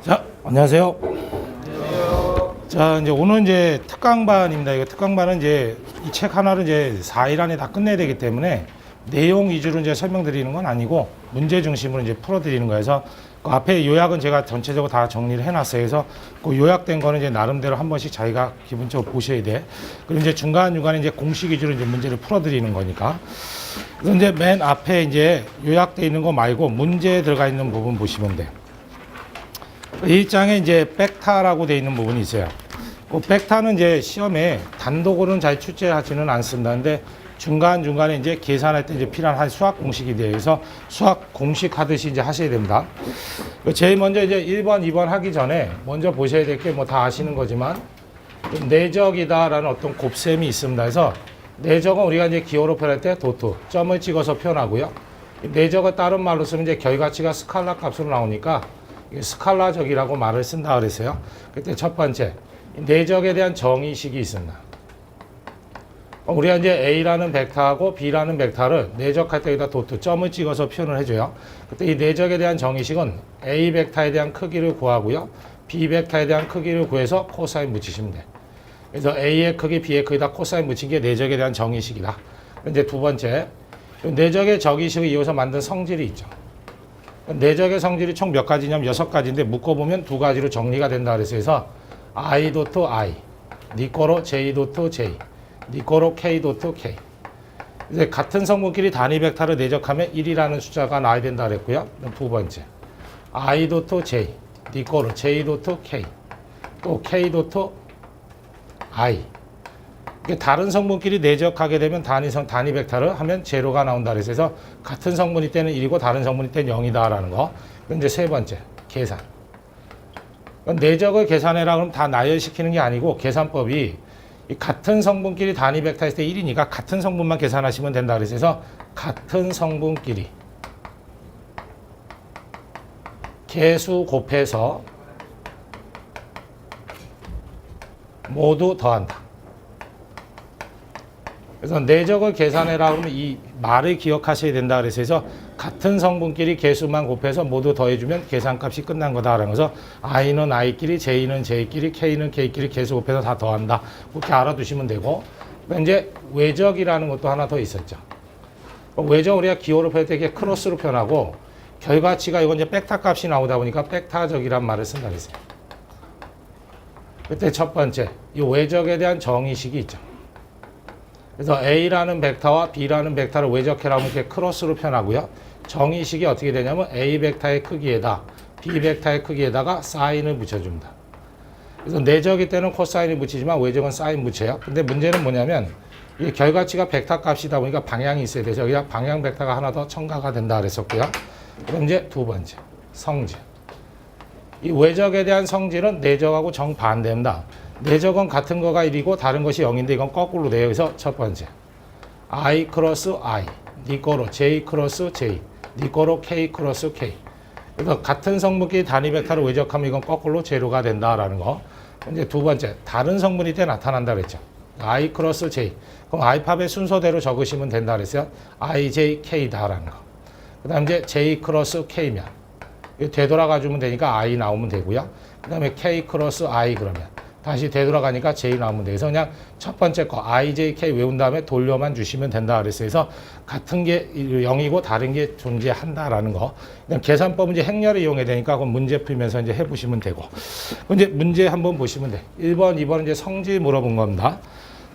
자, 안녕하세요. 자, 이제 오늘 이제 특강반입니다. 이거 특강반은 이제 이 책 하나를 이제 4일 안에 다 끝내야 되기 때문에 내용 위주로 이제 설명드리는 건 아니고 문제 중심으로 이제 풀어드리는 거여서 그 앞에 요약은 제가 전체적으로 다 정리를 해놨어요. 그래서 그 요약된 거는 이제 나름대로 한 번씩 자기가 기본적으로 보셔야 돼. 그리고 이제 중간중간에 이제 공식 위주로 이제 문제를 풀어드리는 거니까. 그래서 이제 맨 앞에 이제 요약되어 있는 거 말고 문제에 들어가 있는 부분 보시면 돼. 이 장에 이제 벡터라고 되어 있는 부분이 있어요. 그 벡터는 이제 시험에 단독으로는 잘 출제하지는 않습니다근데 중간중간에 이제 계산할 때 이제 필요한 수학 공식이 되어 있어서 수학 공식 하듯이 이제 하셔야 됩니다. 제일 먼저 이제 1번, 2번 하기 전에 먼저 보셔야 될 게 뭐 다 아시는 거지만 내적이다라는 어떤 곱셈이 있습니다. 그래서 내적은 우리가 이제 기호로 표현할 때 도트, 점을 찍어서 표현하고요. 내적을 다른 말로 쓰면 이제 결과치가 스칼라 값으로 나오니까 스칼라적이라고 말을 쓴다 그랬어요. 그때 첫 번째, 내적에 대한 정의식이 있습니다. 우리가 이제 A라는 벡터하고 B라는 벡터를 내적할 때 여기다 도트, 점을 찍어서 표현을 해줘요. 그때 이 내적에 대한 정의식은 A 벡터에 대한 크기를 구하고요. B 벡터에 대한 크기를 구해서 코사인 붙이시면 돼. 그래서 A의 크기, B의 크기다 코사인 붙인 게 내적에 대한 정의식이다. 이제 두 번째, 내적의 정의식을 이어서 만든 성질이 있죠. 내적의 성질이 총 몇 가지냐면 6가지인데 묶어보면 2가지로 정리가 된다 그래서 I 도트 I, 니꼬로 J 도트 J, 니꼬로 K 도트 K. 이제 같은 성분끼리 단위 벡터를 내적하면 1이라는 숫자가 나와야 된다 그랬고요. 두 번째, I 도트 J, 니꼬로 J 도트 K, 또 K 도트 I. 다른 성분끼리 내적하게 되면 단위 벡터를 하면 제로가 나온다 그래서 같은 성분일 때는 1이고 다른 성분일 때는 0이다라는 거. 이제 세 번째, 계산. 내적을 계산해라 그러면 다 나열시키는 게 아니고 계산법이 같은 성분끼리 단위 벡터일 때 1이니까 같은 성분만 계산하시면 된다 그래서 같은 성분끼리 개수 곱해서 모두 더한다. 그래서 내적을 계산해라 그러면 이 말을 기억하셔야 된다 그래서 같은 성분끼리 개수만 곱해서 모두 더해주면 계산값이 끝난 거다라는 거죠. I는 I끼리, J는 J끼리, K는 K끼리 개수 곱해서 다 더한다. 그렇게 알아두시면 되고, 이제 외적이라는 것도 하나 더 있었죠. 외적 우리가 기호로 표현할 때 이게 크로스로 표현하고 결과치가 이건 이제 벡터 값이 나오다 보니까 벡터적이란 말을 쓴다 그랬어요. 그때 첫 번째, 이 외적에 대한 정의식이 있죠. 그래서 A라는 벡터와 B라는 벡터를 외적해라면 이렇게 크로스로 표현하고요. 정의식이 어떻게 되냐면 A 벡터의 크기에다 B 벡터의 크기에다가 사인을 붙여줍니다. 그래서 내적일 때는 코사인을 붙이지만 외적은 사인 붙여요. 근데 문제는 뭐냐면 이 결과치가 벡터 값이다 보니까 방향이 있어야 되죠. 여기가 방향 벡터가 하나 더 첨가가 된다 그랬었고요. 그럼 이제 두 번째, 성질. 이 외적에 대한 성질은 내적하고 정반대입니다. 내적은 같은 거가 1이고 다른 것이 0인데 이건 거꾸로 돼요. 그래서 첫 번째, I 크로스 I, 니꼬로 J 크로스 J, 니꼬로 K 크로스 K. 그래서 같은 성분끼리 단위 벡터를 외적하면 이건 거꾸로 제로가 된다라는 거. 이제 두 번째, 다른 성분일 때 나타난다 그랬죠. I 크로스 J. 그럼 알파벳 순서대로 적으시면 된다 그랬어요. I, J, K다라는 거. 그 다음 이제 J 크로스 K면 되돌아가 주면 되니까 I 나오면 되고요. 그 다음에 K 크로스 I 그러면 다시 되돌아가니까 J 나오면 돼서 그냥 첫 번째 거 I, J, K 외운 다음에 돌려만 주시면 된다 그랬어요. 같은 게 0이고 다른 게 존재한다라는 거. 그냥 계산법은 이제 행렬을 이용해야 되니까 그건 문제 풀면서 이제 해보시면 되고. 이제 문제 한번 보시면 돼. 1번, 2번은 이제 성질 물어본 겁니다.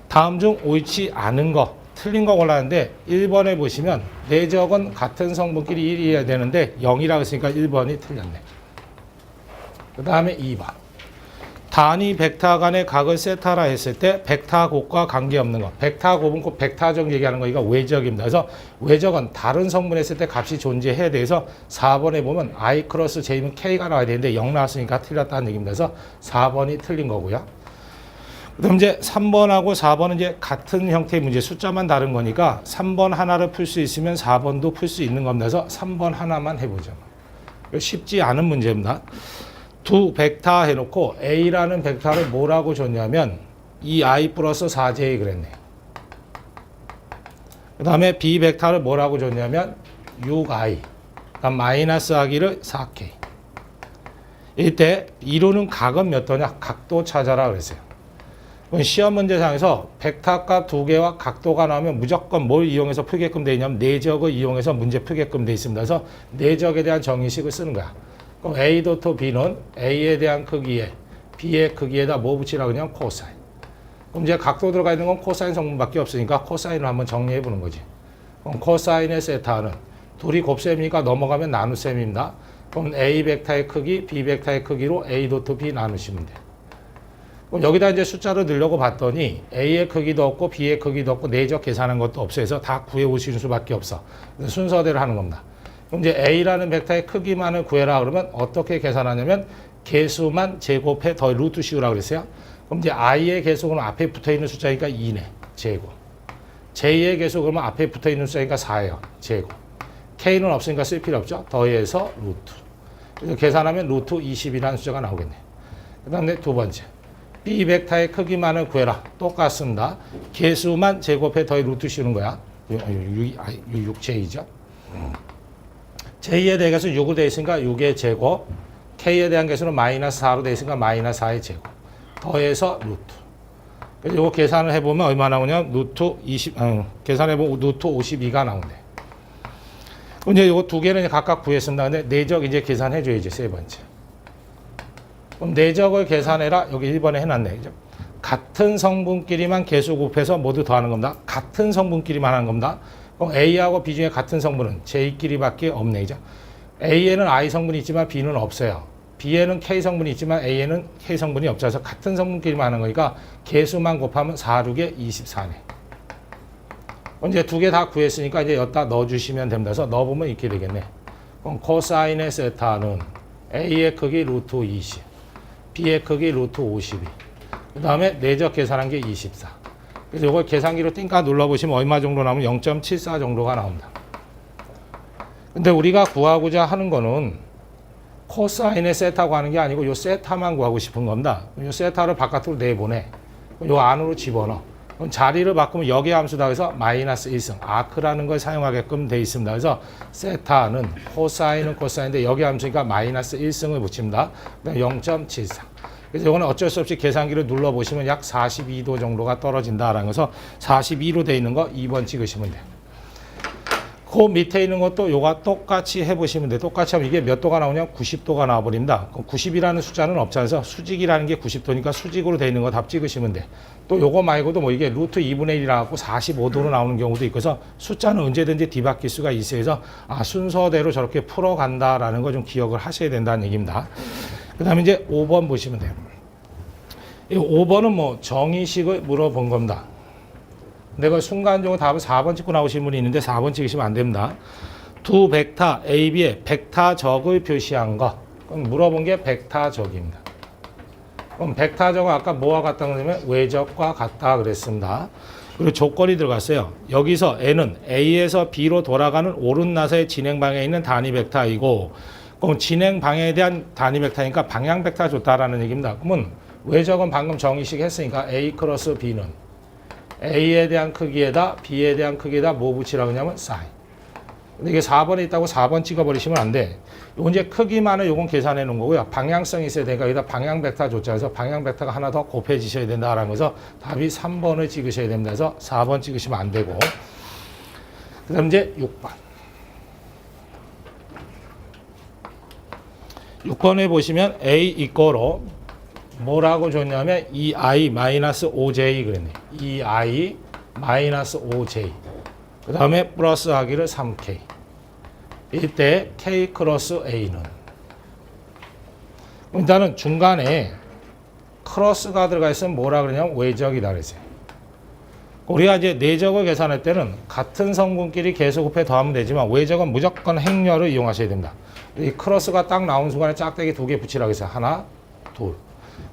다음 중 옳지 않은 거, 틀린 거 골랐는데 1번에 보시면 내적은 같은 성분끼리 1이어야 되는데 0이라고 했으니까 1번이 틀렸네. 그 다음에 2번. 단위 벡터 간의 각을 세타라 했을 때 벡터 곱과 관계없는 거. 벡터 곱은 꼭 벡터적 얘기하는 거니까 외적입니다. 그래서 외적은 다른 성분 했을 때 값이 존재해야 돼서 4번에 보면 I 크로스 J면 K가 나와야 되는데 0 나왔으니까 틀렸다는 얘기입니다. 그래서 4번이 틀린 거고요. 그럼 이제 3번하고 4번은 이제 같은 형태의 문제, 숫자만 다른 거니까 3번 하나를 풀 수 있으면 4번도 풀 수 있는 겁니다. 그래서 3번 하나만 해보죠. 쉽지 않은 문제입니다. 두 벡터 해놓고 A라는 벡터를 뭐라고 줬냐면 2i 플러스 4j 그랬네. 그 다음에 B 벡터를 뭐라고 줬냐면 6i. 그다음 마이너스 하기를 4k. 이때 이루는 각은 몇 도냐? 각도 찾아라 그랬어요. 시험 문제상에서 벡터값 두 개와 각도가 나오면 무조건 뭘 이용해서 풀게끔 돼 있냐면 내적을 이용해서 문제 풀게끔 돼 있습니다. 그래서 내적에 대한 정의식을 쓰는 거야. 그럼 A 도트 B는 A에 대한 크기에 B의 크기에다 뭐 붙이라고 그냥 코사인. 그럼 이제 각도 들어가 있는 건 코사인 성분밖에 없으니까 코사인을 한번 정리해 보는 거지. 그럼 코사인의 세타는 둘이 곱셈이니까 넘어가면 나눗셈입니다. 그럼 A 벡터의 크기, B 벡터의 크기로 A 도트 B 나누시면 돼. 그럼 여기다 이제 숫자를 넣으려고 봤더니 A의 크기도 없고 B의 크기도 없고 내적 계산한 것도 없어 해서 다 구해 오시는 수밖에 없어. 순서대로 하는 겁니다. 그럼 이제 A라는 벡터의 크기만을 구해라 그러면 어떻게 계산하냐면 개수만 제곱해 더 루트 씌우라고 그랬어요. 그럼 이제 I의 개수는 앞에 붙어 있는 숫자니까 2네. 제곱. J의 개수 그러면 앞에 붙어 있는 숫자니까 4예요. 제곱. K는 없으니까 쓸 필요 없죠. 더해서 루트. 그래서 계산하면 루트 20이라는 숫자가 나오겠네. 그 다음에 두 번째. B 벡터의 크기만을 구해라. 똑같습니다. 개수만 제곱해 더해 루트 씌우는 거야. 6J죠. J에 대한 개수는 6으로 되어 있으니까 6의 제곱. K에 대한 개수는 마이너스 4로 되어 있으니까 마이너스 4의 제곱. 더해서 루트. 그래서 이거 계산을 해보면 얼마 나오냐면 루트 20, 계산해보면 루트 52가 나오네. 이제 이거 두 개는 각각 구했습니다. 근데 내적 이제 계산해줘야지, 세 번째. 그럼 내적을 계산해라. 여기 1번에 해놨네. 그죠? 같은 성분끼리만 개수 곱해서 모두 더하는 겁니다. 같은 성분끼리만 하는 겁니다. 그럼 A하고 B 중에 같은 성분은 J끼리밖에 없네. 그죠? A에는 I 성분이 있지만 B는 없어요. B에는 K 성분이 있지만 A에는 K 성분이 없어서 같은 성분끼리만 하는 거니까 개수만 곱하면 4, 6에 24네. 이제 두 개 다 구했으니까 이제 여기다 넣어주시면 됩니다. 그래서 넣어보면 이렇게 되겠네. 그럼 코사인의 세타는 A의 크기 루트 20, B의 크기 루트 52. 그 다음에 내적 계산한 게 24. 그래서 이걸 계산기로 띵까 눌러보시면 얼마 정도 나오면 0.74 정도가 나옵니다. 근데 우리가 구하고자 하는 거는 코사인의 세타 구하는 게 아니고 요 세타만 구하고 싶은 겁니다. 요 세타를 바깥으로 내보내. 요 안으로 집어넣어. 그럼 자리를 바꾸면 역의 함수다 해서 마이너스 1승, 아크라는 걸 사용하게끔 돼 있습니다. 그래서 세타는 코사인은 코사인인데 역의 함수니까 마이너스 1승을 붙입니다. 0.74. 그래서 이거는 어쩔 수 없이 계산기를 눌러보시면 약 42도 정도가 떨어진다라는 거서 42로 돼 있는 거 2번 찍으시면 돼요. 그 밑에 있는 것도 요가 똑같이 해보시면 돼요. 똑같이 하면 이게 몇 도가 나오냐면 90도가 나와버립니다. 90이라는 숫자는 없잖아서 수직이라는 게 90도니까 수직으로 되어 있는 거 답 찍으시면 돼. 또 요거 말고도 뭐 이게 루트 2분의 1이라 갖고 45도로 나오는 경우도 있어서 숫자는 언제든지 뒤바뀔 수가 있어서 순서대로 저렇게 풀어간다라는 거 좀 기억을 하셔야 된다는 얘기입니다. 그 다음에 이제 5번 보시면 돼요. 이 5번은 뭐 정의식을 물어본 겁니다. 내가 순간적으로 답을 4번 찍고 나오신 분이 있는데 4번 찍으시면 안 됩니다. 두 벡터 A, B의 벡터적을 표시한 거. 그럼 물어본 게 벡터적입니다. 그럼 벡터적은 아까 뭐와 같다 그러면 외적과 같다 그랬습니다. 그리고 조건이 들어갔어요. 여기서 N은 A에서 B로 돌아가는 오른나사의 진행 방향에 있는 단위 벡터이고, 그럼 진행 방향에 대한 단위 벡터니까 방향 벡터가 좋다라는 얘기입니다. 그러면 외적은 방금 정의식 했으니까 A 크로스 B는 A에 대한 크기에다 B에 대한 크기에다 뭐 붙이라고 하냐면 사인. 근데 이게 4번에 있다고 4번 찍어버리시면 안 돼. 요건 이제 크기만을 요건 계산해 놓은 거고요. 방향성이 있어야 되니까 여기다 방향 벡터 줬죠. 그래서 방향 벡터가 하나 더 곱해지셔야 된다라는 거서 답이 3번을 찍으셔야 됩니다. 그래서 4번 찍으시면 안 되고. 그 다음 이제 6번. 6번에 보시면 A 이거로 뭐라고 줬냐면 2i-5j 그랬네. 2i-5j. 그 다음에 플러스 하기를 3k. 이때 k 크로스 a는 일단은 중간에 크로스가 들어가 있으면 뭐라 그러냐면 외적이다 그랬어요. 우리가 이제 내적을 계산할 때는 같은 성분끼리 계수 곱해 더하면 되지만 외적은 무조건 행렬을 이용하셔야 됩니다. 이 크로스가 딱 나온 순간에 짝대기 두 개 붙이라고 했어요. 하나, 둘.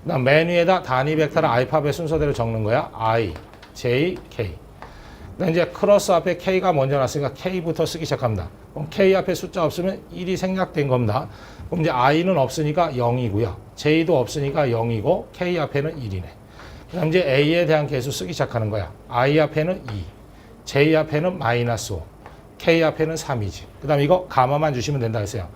그다음 맨 위에다 단위 벡터를 알파벳 순서대로 적는 거야. I, J, K. 그다음 이제 크로스 앞에 K가 먼저 났으니까 K부터 쓰기 시작합니다. 그럼 K 앞에 숫자 없으면 1이 생략된 겁니다. 그럼 이제 I는 없으니까 0이고요. J도 없으니까 0이고 K 앞에는 1이네. 그다음 이제 A에 대한 개수 쓰기 시작하는 거야. I 앞에는 2, J 앞에는 마이너스 5, K 앞에는 3이지. 그다음 이거 가마만 주시면 된다 했어요.